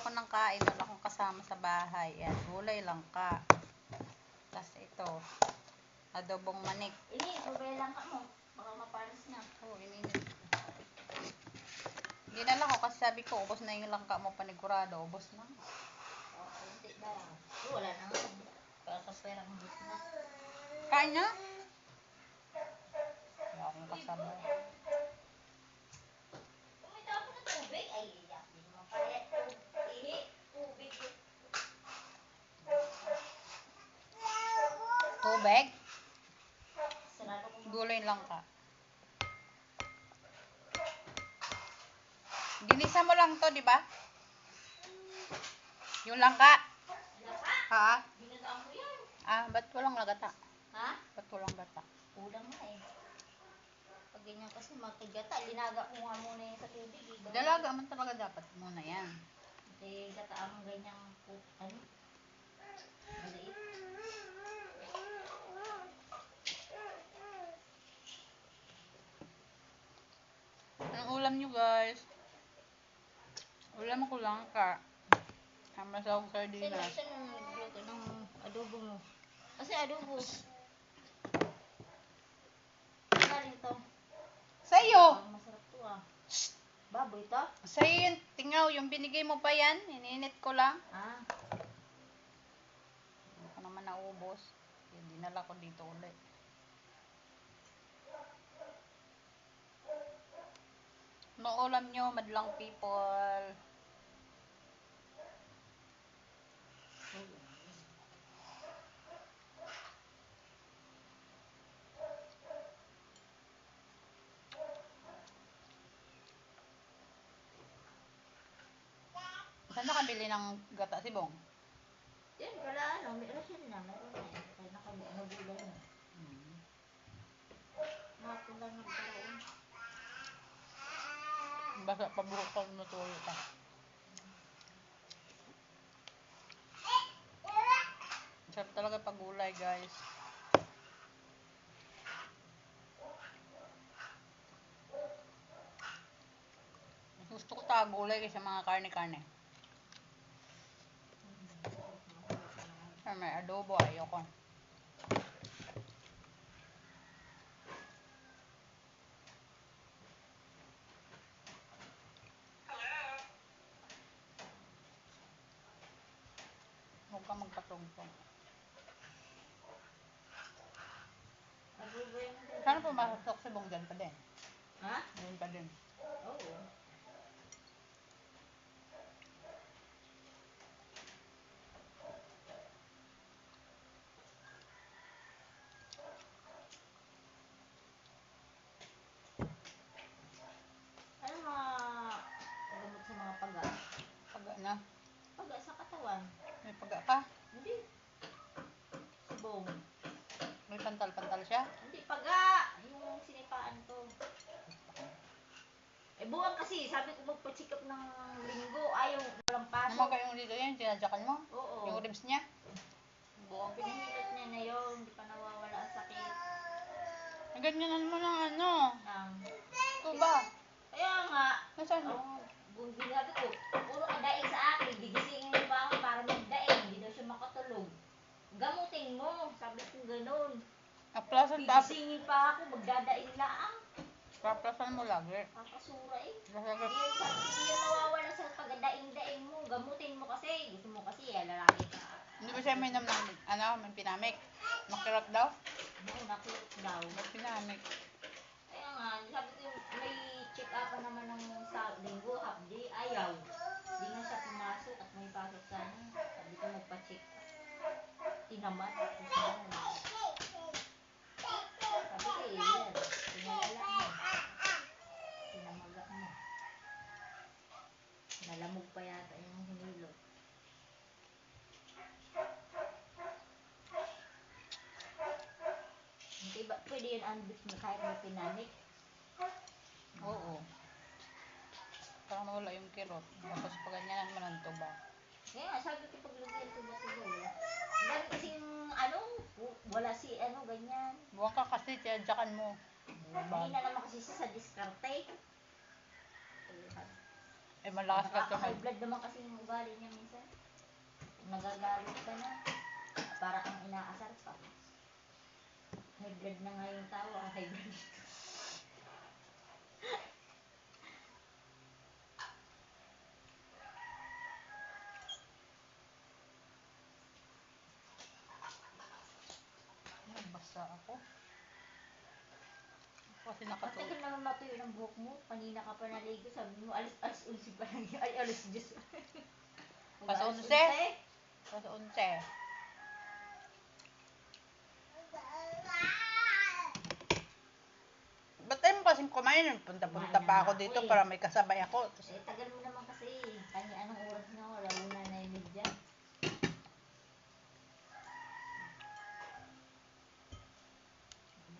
ako ng kain, wala akong kasama sa bahay. Yan, gulay lang ka. Tapos ito, adobong manik. Ini, gulay lang ka mo. Baka mapanis na. Oo, ininit. Dinala ko kasi sabi ko, ubos na yung langka mo panigurado. Ubos na. Hindi ba? Wala na nga. Kakasperang dito na. Kain na? Wala akong kasabay. Kumita ako ng tubig. Ay, iyak. Hindi mo pala tubig. Tubig? Sarado ko. Gulay lang ka. Ginisa mo lang to, di ba? Yung langka. Laka? Ha? Ginagaan ko yan. Ba't walang lagata? Ha? Ba't walang gata? Kulang nga eh. Pag ganyan kasi makigata, linaga ko nga muna yun sa tubig. Dalaga man talaga dapat muna yan. Hindi, gata ang ganyang ano? Maliit. Anong ulam nyo, guys? Ulam ko langka. Sama sa akong sardinas. Saan nagluto ng adobo mo? Kasi adobo. Galing to. Sa'yo! Masarap to ah. Baboy to? Sa'yo yung tingaw. Yung binigay mo pa yan. Ininit ko lang. Ah. Hindi ko naman naubos. Dinala ko dito ulit. Anong ulam nyo, madlang people? Saan nakabili ng gata si Bong? Yan pala ano, may siya din naman. Kaya nakabulay na. Mapula na karoon. Basta paburok pag natuloy ka. Sarap talaga pag gulay, guys. Gusto ko talaga gulay kaysa mga karne-karne. May adobo, ayoko. Huwag ka magpatugtog. Adobo yan. Saan pumasok si Bong dyan pa din? Ha? Dyan pa din. Oo. Ano gamot sa mga paga? Paga na. Paga sa katawan. May paga ka? Hindi. Subong. May pantal-pantal siya? Hindi, paga. Yung sinipaan ko. Buwan kasi, sabi ko magpa-check up ng linggo. Ayaw, walang pasok. Namaga yung dito yan, sinadyakan mo? Oo. Yung ribs niya? Buwang. Pinahilot niya na yun. Hindi pa nawawala ang sakit. Ganyanan mo ng ano? Ito ba? Kaya nga, Nasaan? binabi ko, puro kadaing sa akin. Gigisingin pa ako para magdaing. Hindi daw siya makatulog. Gamutin mo. Sabi ko ganun. Aplasan Gigisingin pa ako. Magdadaing lang. Paplasan mo lagi. Kakasura eh. Lasagap. Hindi yan mawawala sa pagdaing-daing mo. Gamutin mo kasi. Gusto mo kasi, lalaki ka. Hindi ba siya may nam may pinamik? Makirap daw? Oo, nakilot daw. May pinamik. Kaya nga, sabi ko yung may check up naman ng sa linggo, half day, ayaw. Hindi nga siya pumasok at may pasok sana. Sabi ko magpa-check up. Tinaman. Sabi ko yan. Tinalala mo. Tinamaga mo. Nalamog pa yata yung hinilot. Hindi ba, pwede yun andit mo kahit may pinamik? Oo. Para mawala yung kirot. Tapos paganyanan mo ng tuba. Kaya nga, sabi ko paglagyan ko ba wala. Dahil kasing, wala si, ganyan. Buwang ka kasi, sinadyakan mo. Hindi na naman kasi sa diskarte. Eh, malakas ka Nakaka-high tunog. blood naman kasi yung ugali niya minsan. Nagagalit ka na. Para kang inaasar pa. High blood na nga yung tao, high blood dito. Basta ako. Kasi nakatulog. Matagal naman matuyo ng buhok mo. Kanina ka pa naligo. Sabi mo, alas 11 pa lang yun. Ay, alas 10. Alas 11. Alas 11. Ba't tayo mo kasing kumain? Punta-punta pa ako dito para may kasabay ako. Eh, tagal mo naman kasi. Kanya anong oras na ako? Launa na yung media.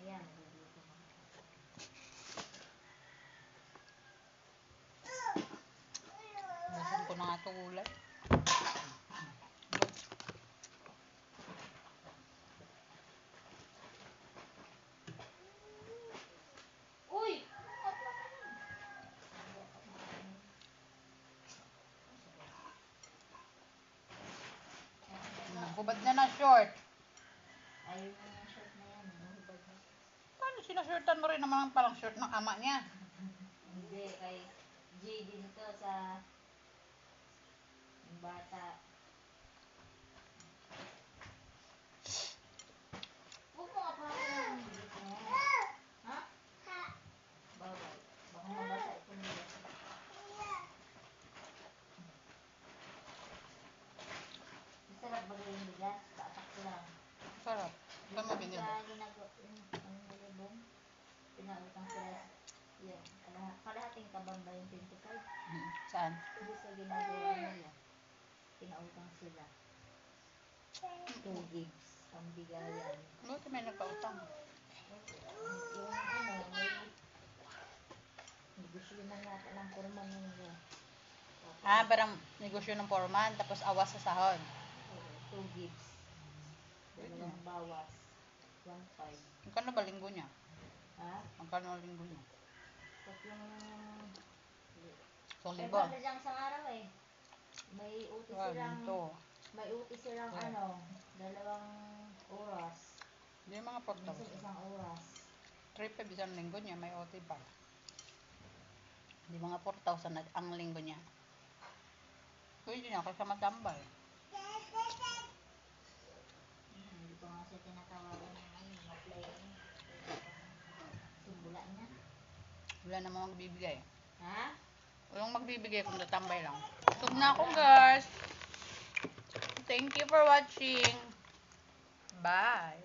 Ayan, nagugutom ako. Gusto ko na nga ito gulay. Uy! Hubad na na short. Ayaw mo yung short na yan. Hubad na. Paano sinashortan mo rin naman parang short ng ama niya? Hindi, kay JD nito sa yung bata. Huwag mo nga pa ha? Bawal. Baka mabasa ito nila. Masarap ba yung bigas? Tatak ko lang. Sarap. Saan mo binili? Sa ginagawa yung nilibong. Pinautang sila. Yan. Kalahating kabang ba yung 25? Saan? Hindi sa ginagawa nila. Pinautang sila. 2 gigs. Pambigayan. Buti may nagpautang. Yung ano, may negosyo na yata ng kurma nila. Ah, parang negosyo ng foreman, tapos awas sa sahod. 2 gigs. Dalawang bawas. 1.5. Magkano ba linggo niya? Ha? Magkano ang linggo niya? Tatlong... 1,000. 500 lang sa araw eh. May uti Wow, silang... ito. May uti silang Yeah. ano, 2 oras. Hindi mga Minsan 4,000. 1 oras. 3,500 isang linggo niya, may OT pa. Hindi mga 4,000 ang linggo niya. Pwede niya kasi matambal. Hindi ko nga siya tinatawagan ng ano, ma-play ano. Sumula niya. Wala namang magbibigay. Ha? Walang magbibigay kung tatambay lang. Tug na ako, guys. Thank you for watching. Bye.